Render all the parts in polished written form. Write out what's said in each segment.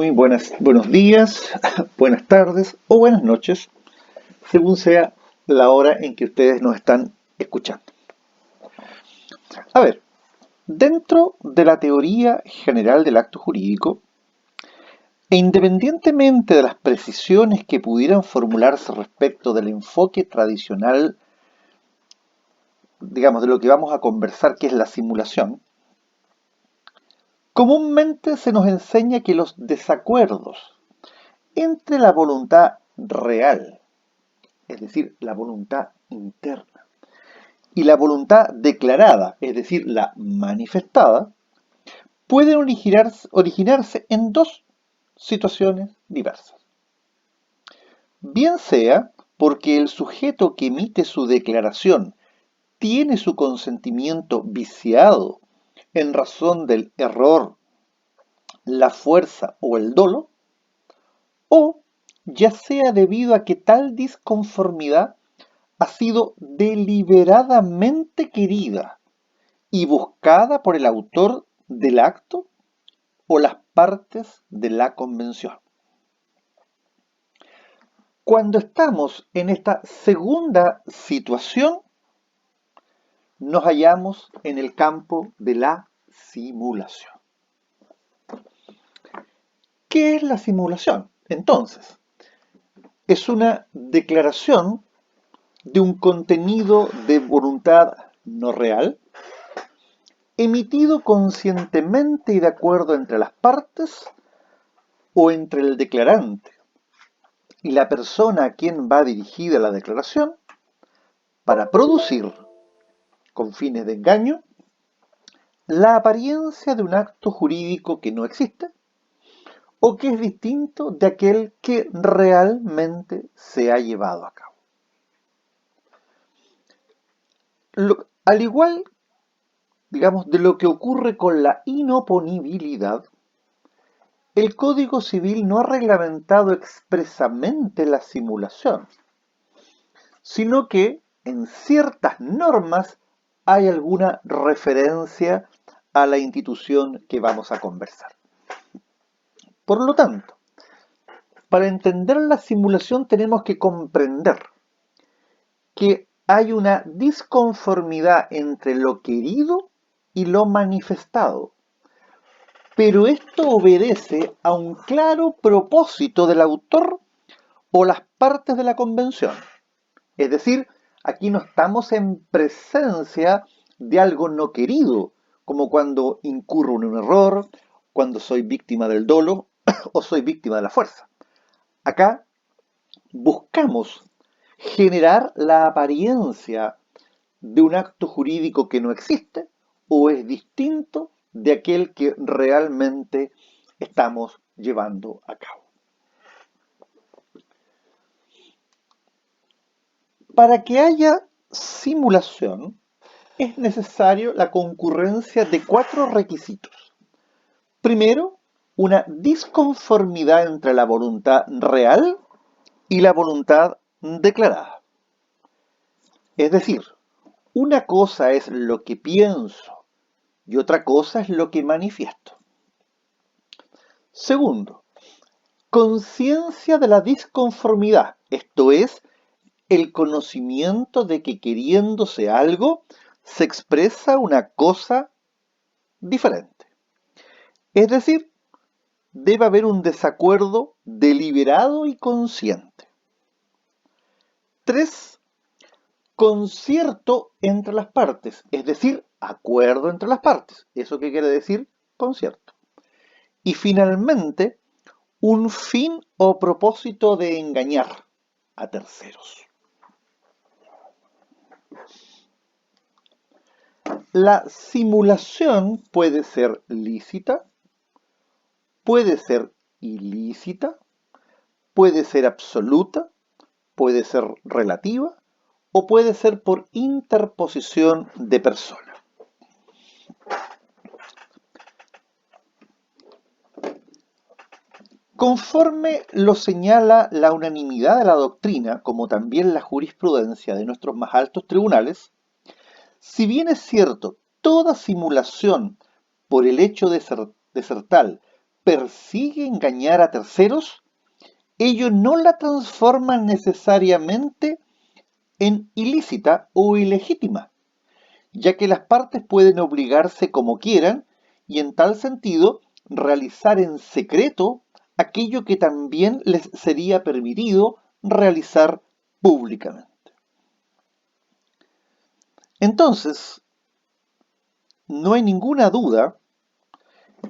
Muy buenos días, buenas tardes o buenas noches, según sea la hora en que ustedes nos están escuchando. A ver, dentro de la teoría general del acto jurídico, e independientemente de las precisiones que pudieran formularse respecto del enfoque tradicional, digamos, de lo que vamos a conversar, que es la simulación, comúnmente se nos enseña que los desacuerdos entre la voluntad real, es decir, la voluntad interna, y la voluntad declarada, es decir, la manifestada, pueden originarse en dos situaciones diversas. Bien sea porque el sujeto que emite su declaración tiene su consentimiento viciado en razón del error, la fuerza o el dolo, o ya sea debido a que tal disconformidad ha sido deliberadamente querida y buscada por el autor del acto o las partes de la convención. Cuando estamos en esta segunda situación, nos hallamos en el campo de la simulación. ¿Qué es la simulación? Entonces, es una declaración de un contenido de voluntad no real, emitido conscientemente y de acuerdo entre las partes o entre el declarante y la persona a quien va dirigida la declaración para producir, con fines de engaño, la apariencia de un acto jurídico que no existe o que es distinto de aquel que realmente se ha llevado a cabo. Al igual, digamos, de lo que ocurre con la inoponibilidad, el Código Civil no ha reglamentado expresamente la simulación, sino que en ciertas normas hay alguna referencia a la institución que vamos a conversar. Por lo tanto, para entender la simulación tenemos que comprender que hay una disconformidad entre lo querido y lo manifestado, pero esto obedece a un claro propósito del autor o las partes de la convención. Es decir, aquí no estamos en presencia de algo no querido, como cuando incurro en un error, cuando soy víctima del dolo o soy víctima de la fuerza. Acá buscamos generar la apariencia de un acto jurídico que no existe o es distinto de aquel que realmente estamos llevando a cabo. Para que haya simulación, es necesario la concurrencia de cuatro requisitos. Primero, una disconformidad entre la voluntad real y la voluntad declarada. Es decir, una cosa es lo que pienso y otra cosa es lo que manifiesto. Segundo, conciencia de la disconformidad, esto es, el conocimiento de que queriéndose algo se expresa una cosa diferente. Es decir, debe haber un desacuerdo deliberado y consciente. 3. Concierto entre las partes, es decir, acuerdo entre las partes. ¿Eso qué quiere decir? Concierto. Y finalmente, un fin o propósito de engañar a terceros. La simulación puede ser lícita, puede ser ilícita, puede ser absoluta, puede ser relativa o puede ser por interposición de persona. Conforme lo señala la unanimidad de la doctrina, como también la jurisprudencia de nuestros más altos tribunales, si bien es cierto, toda simulación, por el hecho de ser tal, persigue engañar a terceros, ello no la transforma necesariamente en ilícita o ilegítima, ya que las partes pueden obligarse como quieran y en tal sentido realizar en secreto aquello que también les sería permitido realizar públicamente. Entonces, no hay ninguna duda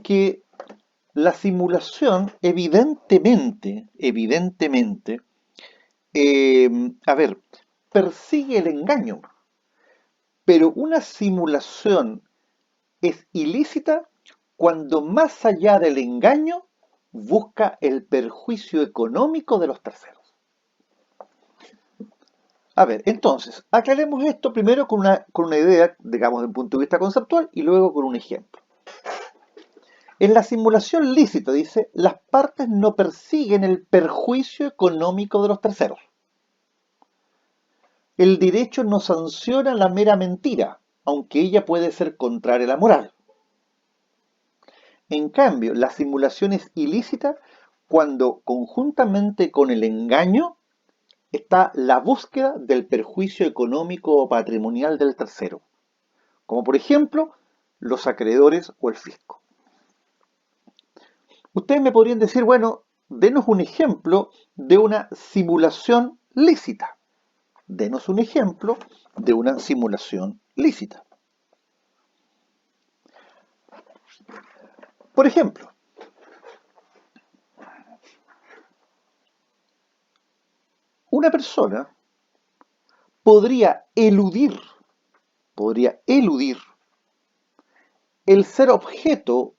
que la simulación evidentemente, persigue el engaño, pero una simulación es ilícita cuando más allá del engaño busca el perjuicio económico de los terceros. A ver, entonces, aclaremos esto primero con una idea, digamos, desde un punto de vista conceptual y luego con un ejemplo. En la simulación lícita, dice, las partes no persiguen el perjuicio económico de los terceros. El derecho no sanciona la mera mentira, aunque ella puede ser contraria a la moral. En cambio, la simulación es ilícita cuando, conjuntamente con el engaño, está la búsqueda del perjuicio económico o patrimonial del tercero, como por ejemplo los acreedores o el fisco. Ustedes me podrían decir, bueno, denos un ejemplo de una simulación lícita. Denos un ejemplo de una simulación lícita. Por ejemplo, una persona podría eludir el ser objeto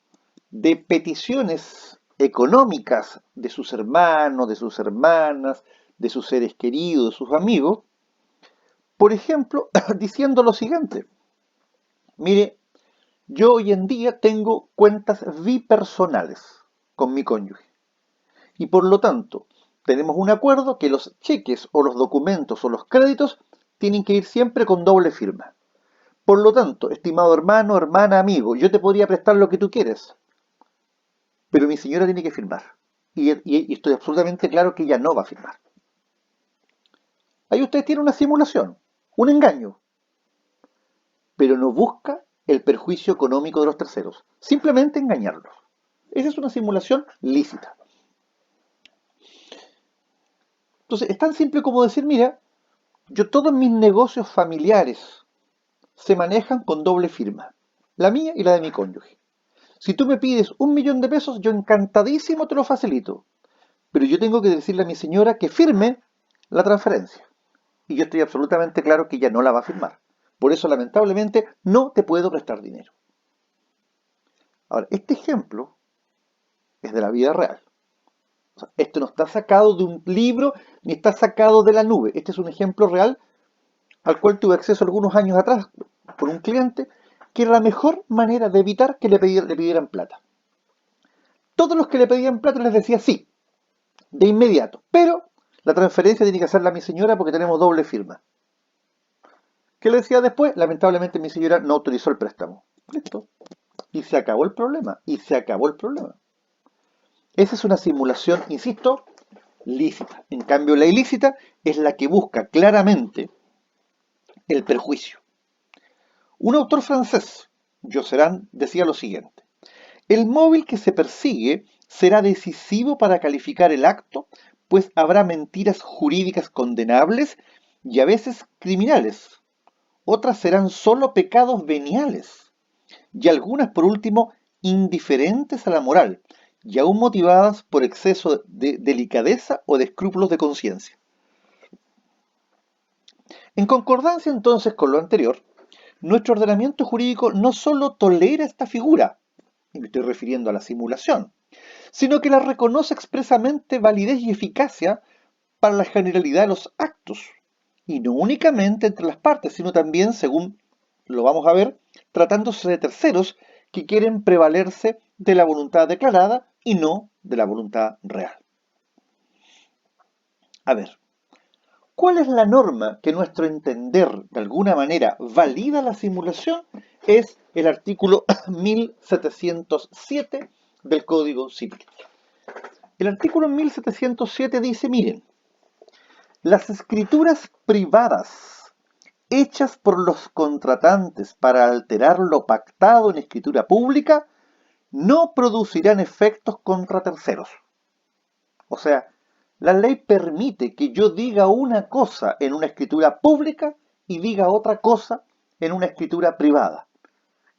de peticiones económicas de sus hermanos, de sus hermanas, de sus seres queridos, de sus amigos, por ejemplo, diciendo lo siguiente: mire, yo hoy en día tengo cuentas bipersonales con mi cónyuge y por lo tanto tenemos un acuerdo que los cheques o los documentos o los créditos tienen que ir siempre con doble firma. Por lo tanto, estimado hermano, hermana, amigo, yo te podría prestar lo que tú quieres, pero mi señora tiene que firmar. Y estoy absolutamente claro que ella no va a firmar. Ahí usted tiene una simulación, un engaño, pero no busca el perjuicio económico de los terceros, simplemente engañarlos. Esa es una simulación lícita. Entonces, es tan simple como decir, mira, yo todos mis negocios familiares se manejan con doble firma, la mía y la de mi cónyuge. Si tú me pides 1.000.000 de pesos, yo encantadísimo te lo facilito, pero yo tengo que decirle a mi señora que firme la transferencia. Y yo estoy absolutamente claro que ella no la va a firmar. Por eso, lamentablemente, no te puedo prestar dinero. Ahora, este ejemplo es de la vida real. O sea, esto no está sacado de un libro ni está sacado de la nube. Este es un ejemplo real al cual tuve acceso algunos años atrás por un cliente, que era la mejor manera de evitar que le pidieran plata. Todos los que le pedían plata les decía sí, de inmediato, pero la transferencia tiene que hacerla a mi señora porque tenemos doble firma. ¿Qué le decía después? Lamentablemente mi señora no autorizó el préstamo. Listo. Y se acabó el problema. Esa es una simulación, insisto, lícita. En cambio, la ilícita es la que busca claramente el perjuicio. Un autor francés, Josserand, decía lo siguiente: el móvil que se persigue será decisivo para calificar el acto, pues habrá mentiras jurídicas condenables y a veces criminales. Otras serán solo pecados veniales, y algunas, por último, indiferentes a la moral, y aún motivadas por exceso de delicadeza o de escrúpulos de conciencia. En concordancia entonces con lo anterior, nuestro ordenamiento jurídico no solo tolera esta figura, y me estoy refiriendo a la simulación, sino que la reconoce expresamente validez y eficacia para la generalidad de los actos, y no únicamente entre las partes, sino también, según lo vamos a ver, tratándose de terceros que quieren prevalerse de la voluntad declarada y no de la voluntad real. A ver, ¿cuál es la norma que, a nuestro entender, de alguna manera valida la simulación? Es el artículo 1707 del Código Civil. El artículo 1707 dice, miren, las escrituras privadas hechas por los contratantes para alterar lo pactado en escritura pública no producirán efectos contra terceros. O sea, la ley permite que yo diga una cosa en una escritura pública y diga otra cosa en una escritura privada.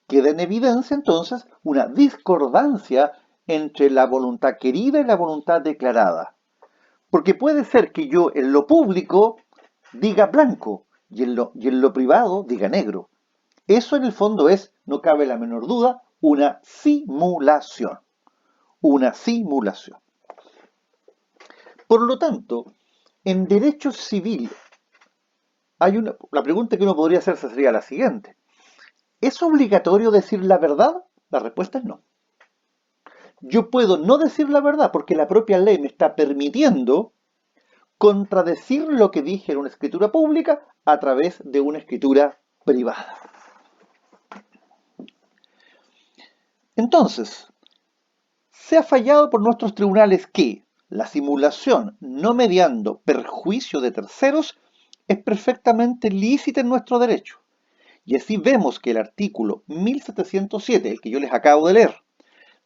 Queda en evidencia entonces una discordancia entre la voluntad querida y la voluntad declarada. Porque puede ser que yo en lo público diga blanco y en lo privado diga negro. Eso en el fondo es, no cabe la menor duda, una simulación. Una simulación. Por lo tanto, en derecho civil, la pregunta que uno podría hacerse sería la siguiente. ¿Es obligatorio decir la verdad? La respuesta es no. Yo puedo no decir la verdad porque la propia ley me está permitiendo contradecir lo que dije en una escritura pública a través de una escritura privada. Entonces, se ha fallado por nuestros tribunales que la simulación no mediando perjuicio de terceros es perfectamente lícita en nuestro derecho. Y así vemos que el artículo 1707, el que yo les acabo de leer,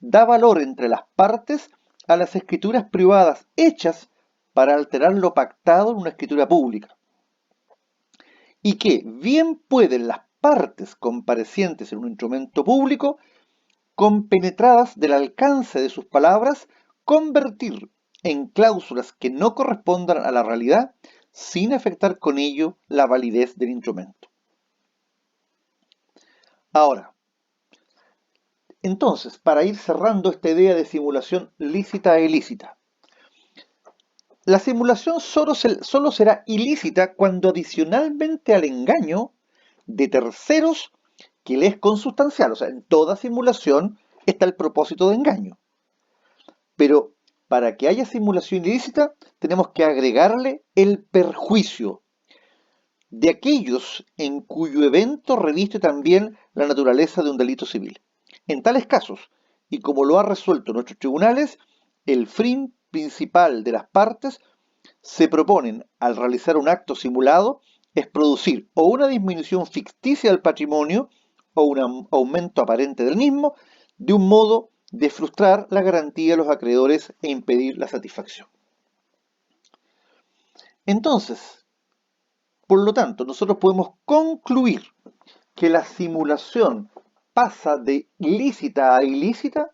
da valor entre las partes a las escrituras privadas hechas para alterar lo pactado en una escritura pública. Y que bien pueden las partes comparecientes en un instrumento público, compenetradas del alcance de sus palabras, convertir en cláusulas que no correspondan a la realidad sin afectar con ello la validez del instrumento. Ahora, entonces, para ir cerrando esta idea de simulación lícita e ilícita, la simulación solo será ilícita cuando adicionalmente al engaño de terceros que le es consustancial. O sea, en toda simulación está el propósito de engaño. Pero para que haya simulación ilícita, tenemos que agregarle el perjuicio de aquellos en cuyo evento reviste también la naturaleza de un delito civil. En tales casos, y como lo ha resuelto nuestros tribunales, el fin principal de las partes se proponen al realizar un acto simulado es producir o una disminución ficticia del patrimonio o un aumento aparente del mismo, de un modo de frustrar la garantía de los acreedores e impedir la satisfacción. Entonces, por lo tanto, nosotros podemos concluir que la simulación pasa de lícita a ilícita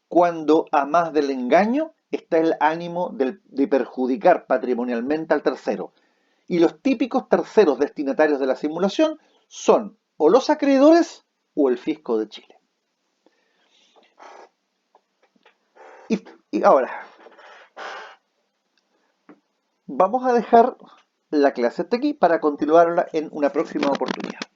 cuando, a más del engaño, está el ánimo de perjudicar patrimonialmente al tercero. Y los típicos terceros destinatarios de la simulación son o los acreedores o el fisco de Chile. Y ahora, vamos a dejar la clase hasta aquí para continuarla en una próxima oportunidad.